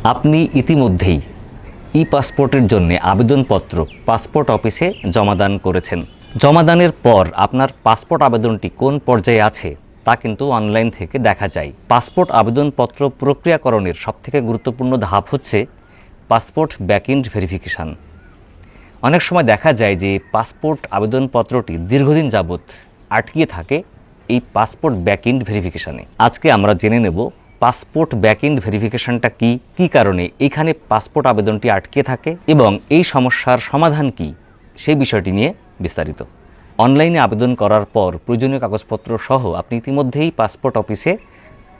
আপনি ইতিমধ্যেই ই পাসপোর্টের জন্য আবেদনপত্র পাসপোর্ট অফিসে জমাদান করেছেন। জমাদানের পর আপনার পাসপোর্ট আবেদনটি কোন পর্যায়ে আছে তা কিন্তু অনলাইন থেকে দেখা যায়। পাসপোর্ট আবেদনপত্র প্রক্রিয়াকরণের সবথেকে গুরুত্বপূর্ণ ধাপ হচ্ছে পাসপোর্ট ব্যাকএন্ড ভেরিফিকেশান। অনেক সময় দেখা যায় যে পাসপোর্ট আবেদনপত্রটি দীর্ঘদিন যাবৎ আটকিয়ে থাকে এই পাসপোর্ট ব্যাকএন্ড ভেরিফিকেশানে। আজকে আমরা জেনে নেব পাসপোর্ট ব্যাকএন্ড ভেরিফিকেশনটা কী কারণে এখানে পাসপোর্ট আবেদনটি আটকে থাকে এবং এই সমস্যার সমাধান কি সেই বিষয়টি নিয়ে বিস্তারিত। অনলাইনে আবেদন করার পর প্রয়োজনীয় কাগজপত্র সহ আপনি ইতিমধ্যেই পাসপোর্ট অফিসে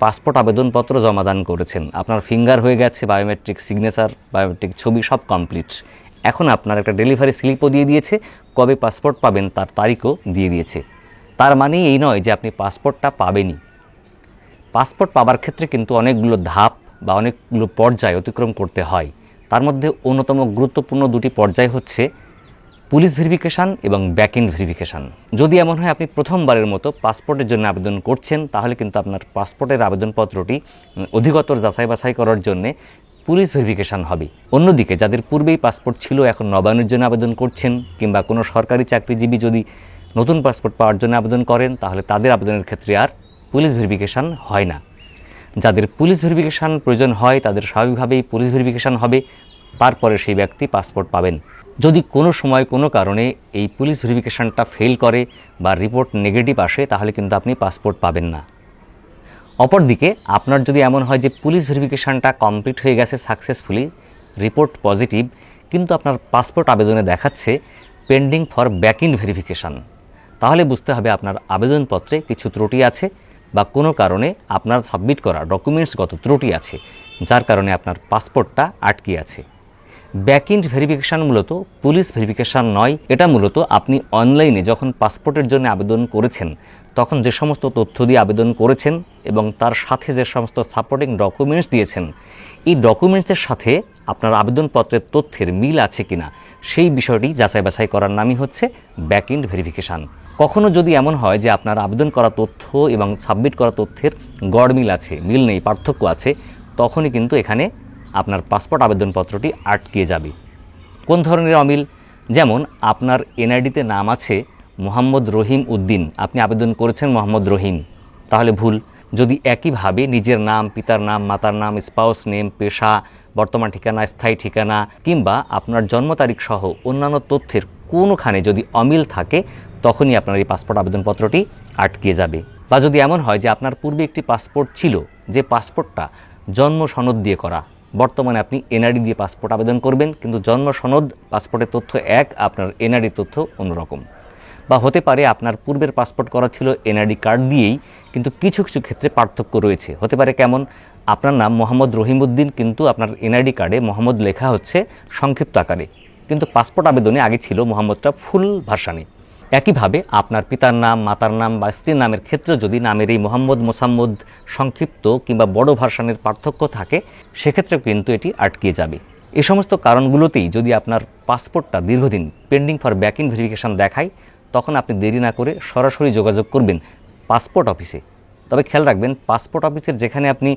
পাসপোর্ট আবেদনপত্র জমাদান করেছেন। আপনার ফিঙ্গার হয়ে গেছে, বায়োমেট্রিক সিগনেচার, বায়োমেট্রিক ছবি সব কমপ্লিট। এখন আপনার একটা ডেলিভারি স্লিপও দিয়ে দিয়েছে, কবে পাসপোর্ট পাবেন তার তারিখও দিয়ে দিয়েছে। তার মানে এই নয় যে আপনি পাসপোর্টটা পাবেনই। পাসপোর্ট পাবার ক্ষেত্রে কিন্তু অনেকগুলো ধাপ বা অনেকগুলো পর্যায় অতিক্রম করতে হয়। তার মধ্যে অন্যতম গুরুত্বপূর্ণ দুটি পর্যায় হচ্ছে পুলিশ ভেরিফিকেশান এবং ব্যাকএন্ড ভেরিফিকেশান। যদি এমন হয় আপনি প্রথমবারের মতো পাসপোর্টের জন্য আবেদন করছেন, তাহলে কিন্তু আপনার পাসপোর্টের আবেদনপত্রটি অধিকতর যাচাই বাছাই করার জন্যে পুলিশ ভেরিফিকেশান হবে। অন্যদিকে যাদের পূর্বেই পাসপোর্ট ছিল, এখন নবায়নের জন্য আবেদন করছেন, কিংবা কোনো সরকারি চাকরিজীবী যদি নতুন পাসপোর্ট পাওয়ার জন্য আবেদন করেন, তাহলে তাদের আবেদনের ক্ষেত্রে আর পুলিশ ভেরিফিকেশান হয় না। যাদের পুলিশ ভেরিফিকেশান প্রয়োজন হয় তাদের স্বাভাবিকভাবেই পুলিশ ভেরিফিকেশান হবে, তারপরে সেই ব্যক্তি পাসপোর্ট পাবেন। যদি কোনো সময় কোনো কারণে এই পুলিশ ভেরিফিকেশানটা ফেল করে বা রিপোর্ট নেগেটিভ আসে, তাহলে কিন্তু আপনি পাসপোর্ট পাবেন না। অপরদিকে আপনার যদি এমন হয় যে পুলিশ ভেরিফিকেশানটা কমপ্লিট হয়ে গেছে সাকসেসফুলি, রিপোর্ট পজিটিভ, কিন্তু আপনার পাসপোর্ট আবেদনে দেখাচ্ছে পেন্ডিং ফর ব্যাকএন্ড ভেরিফিকেশান, তাহলে বুঝতে হবে আপনার আবেদনপত্রে কিছু ত্রুটি আছে বা কোনো কারণে আপনার সাবমিট করা ডকুমেন্টসগত ত্রুটি আছে, যার কারণে আপনার পাসপোর্টটা আটকে আছে। ব্যাকএন্ড ভেরিফিকেশান মূলত পুলিশ ভেরিফিকেশান নয়, এটা মূলত আপনি অনলাইনে যখন পাসপোর্টের জন্য আবেদন করেছেন তখন যে সমস্ত তথ্য দিয়ে আবেদন করেছেন এবং তার সাথে যে সমস্ত সাপোর্টিং ডকুমেন্টস দিয়েছেন, এই ডকুমেন্টসের সাথে আপনার আবেদনপত্রের তথ্যের মিল আছে কিনা সেই বিষয়টি যাচাই বাছাই করার নামই হচ্ছে ব্যাকএন্ড ভেরিফিকেশান। কখনো যদি এমন হয় যে আপনার আবেদন করা তথ্য এবং সাবমিট করা তথ্যের গড়মিল আছে, মিল নেই, পার্থক্য আছে, তখনই কিন্তু এখানে আপনার পাসপোর্ট আবেদনপত্রটি আটকে যাবে। কোন ধরনের অমিল? যেমন আপনার এনআইডিতে নাম আছে মোহাম্মদ রহিম উদ্দিন, আপনি আবেদন করেছেন মোহাম্মদ রহিম, তাহলে ভুল। যদি একইভাবে নিজের নাম, পিতার নাম, মাতার নাম, স্পাউস নেম, পেশা, বর্তমান ঠিকানা, স্থায়ী ঠিকানা কিংবা আপনার জন্ম তারিখ সহ অন্যান্য তথ্যের কোনোখানে যদি অমিল থাকে, তখনই আপনার এই পাসপোর্ট আবেদনপত্রটি আটকে যাবে। বা যদি এমন হয় যে আপনার পূর্বে একটি পাসপোর্ট ছিল, যে পাসপোর্টটা জন্ম সনদ দিয়ে করা, বর্তমানে আপনি এনআইডি দিয়ে পাসপোর্ট আবেদন করবেন, কিন্তু জন্ম সনদ পাসপোর্টের তথ্য এক, আপনার এনআইডি তথ্য অন্যরকম। বা হতে পারে আপনার পূর্বের পাসপোর্ট করা ছিল এনআইডি কার্ড দিয়েই, কিন্তু কিছু কিছু ক্ষেত্রে পার্থক্য রয়েছে। হতে পারে কেমন? আপনার নাম মোহাম্মদ রহিমউদ্দিন, কিন্তু আপনার এনআইডি কার্ডে মোহাম্মদ লেখা হচ্ছে সংক্ষিপ্ত আকারে, কিন্তু পাসপোর্ট আবেদনে আগে ছিল মোহাম্মদটা ফুল ভার্সানে। একইভাবে আপনার পিতার নাম, মাতার নাম বা স্ত্রীর নামের ক্ষেত্রে যদি নামের এই মোহাম্মদ, মোসাম্মদ সংক্ষিপ্ত কিংবা বড় ভার্সানের পার্থক্য থাকে, সেক্ষেত্রে কিন্তু এটি আটকে যাবে। এই সমস্ত কারণগুলোতেই যদি আপনার পাসপোর্টটা দীর্ঘদিন পেন্ডিং ফর ব্যাকএন্ড ভেরিফিকেশান দেখায়, তখন আপনি দেরি না করে সরাসরি যোগাযোগ করবেন পাসপোর্ট অফিসে। তবে খেয়াল রাখবেন, পাসপোর্ট অফিসের যেখানে আপনি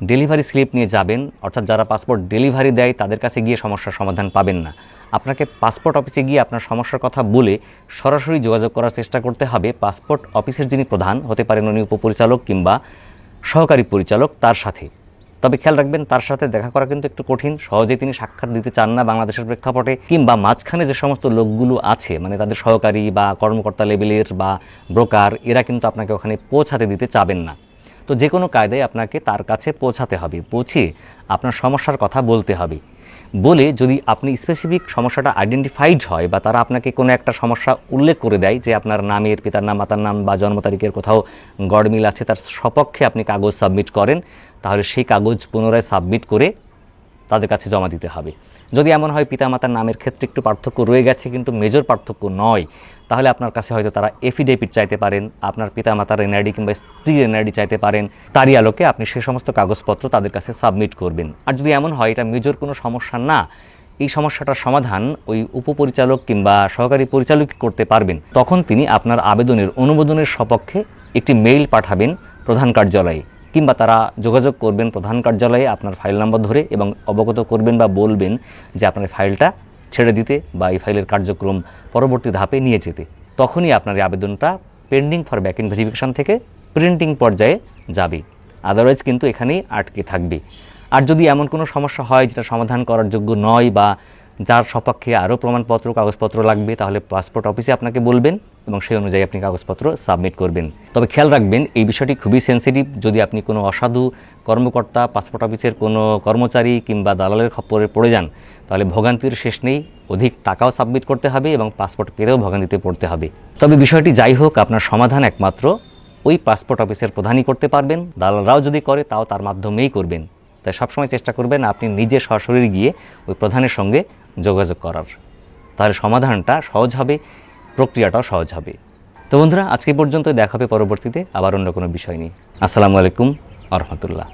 ডেলিভারি স্লিপ নিয়ে যাবেন, অর্থাৎ যারা পাসপোর্ট ডেলিভারি দেয় তাদের কাছে গিয়ে সমস্যার সমাধান পাবেন না। আপনাকে পাসপোর্ট অফিসে গিয়ে আপনার সমস্যার কথা বলে সরাসরি যোগাযোগ করার চেষ্টা করতে হবে পাসপোর্ট অফিসের যিনি প্রধান, হতে পারেন উনি উপপরিচালক কিংবা সহকারী পরিচালক, তার সাথে। তবে খেয়াল রাখবেন, তার সাথে দেখা করা কিন্তু একটু কঠিন, সহজে তিনি সাক্ষাৎ দিতে চান না বাংলাদেশের প্রেক্ষাপটে, কিংবা মাঝখানে যে সমস্ত লোকগুলো আছে, মানে তাদের সহকারী বা কর্মকর্তা লেভেলের বা ব্রোকার, এরা কিন্তু আপনাকে ওখানে পৌঁছাতে দিতে চাবেন না। তো যে কোনো কায়দায় আপনাকে তার কাছে পৌঁছাতে হবে, পৌঁছে আপনার সমস্যার কথা বলতে হবে। বলে যদি আপনি স্পেসিফিক সমস্যাটা আইডেন্টিফাইড হয় বা তারা আপনাকে কোনো একটা সমস্যা উল্লেখ করে দেয় যে আপনার নামের, পিতার নাম, মাতার নাম বা জন্ম তারিখের কোথাও গড়মিল আছে, তার সপক্ষে আপনি কাগজ সাবমিট করেন, তাহলে সেই কাগজ পুনরায় সাবমিট করে তাদের কাছে জমা দিতে হবে। যদি এমন হয় পিতামাতার নামের ক্ষেত্রে একটু পার্থক্য রয়ে গেছে কিন্তু মেজর পার্থক্য নয়, তাহলে আপনার কাছে হয়তো তারা এফিডেভিট চাইতে পারেন, আপনার পিতামাতার এনআইডি কিংবা স্ত্রীর এনআইডি চাইতে পারেন। তারই আলোকে আপনি সে সমস্ত কাগজপত্র তাদের কাছে সাবমিট করবেন। আর যদি এমন হয় এটা মেজর কোনো সমস্যা না, এই সমস্যাটার সমাধান ওই উপপরিচালক কিংবা সহকারী পরিচালক করতে পারবেন, তখন তিনি আপনার আবেদনের অনুমোদনের সপক্ষে একটি মেইল পাঠাবেন প্রধান কার্যালয়ে, কিংবা তারা যোগাযোগ করবেন প্রধান কার্যালয়ে আপনার ফাইল নাম্বার ধরে এবং অবগত করবেন বা বলবেন যে আপনার ফাইলটা ছেড়ে দিতে বা এই ফাইলের কার্যক্রম পরবর্তী ধাপে নিয়ে যেতে। তখনই আপনার এই আবেদনটা pending for back end verification থেকে প্রিন্টিং পর্যায়ে যাবে, আদারওয়াইজ কিন্তু এখানেই আটকে থাকবে। আর যদি এমন কোনো সমস্যা হয় যেটা সমাধান করার যোগ্য নয় বা যার সপক্ষে আরও প্রমাণপত্র কাগজপত্র লাগবে, তাহলে পাসপোর্ট অফিসে আপনাকে বলবেন এবং সেই অনুযায়ী আপনি কাগজপত্র সাবমিট করবেন। তবে খেয়াল রাখবেন এই বিষয়টি খুবই সেন্সিটিভ। যদি আপনি কোনো অসাধু কর্মকর্তা, পাসপোর্ট অফিসের কোনো কর্মচারী কিংবা দালালের খপ্পরে পড়ে যান, তাহলে ভোগান্তির শেষ নেই, অধিক টাকাও সাবমিট করতে হবে এবং পাসপোর্ট পেতেও ভোগান্তিতে পড়তে হবে। তবে বিষয়টি যাই হোক, আপনার সমাধান একমাত্র ওই পাসপোর্ট অফিসের প্রধানই করতে পারবেন। দালালরাও যদি করে তাও তার মাধ্যমেই করবেন। তাই সবসময় চেষ্টা করবেন আপনি নিজে সরাসরি গিয়ে ওই প্রধানের সঙ্গে যোগাযোগ করার, তাহলে সমাধানটা সহজ হবে, প্রক্রিয়াটাও সহজ হবে। তো বন্ধুরা, আজকে পর্যন্ত দেখা হবে পরবর্তীতে আবার অন্য কোনো বিষয় নিয়ে। আসসালামু আলাইকুম ওয়া রাহমাতুল্লাহ।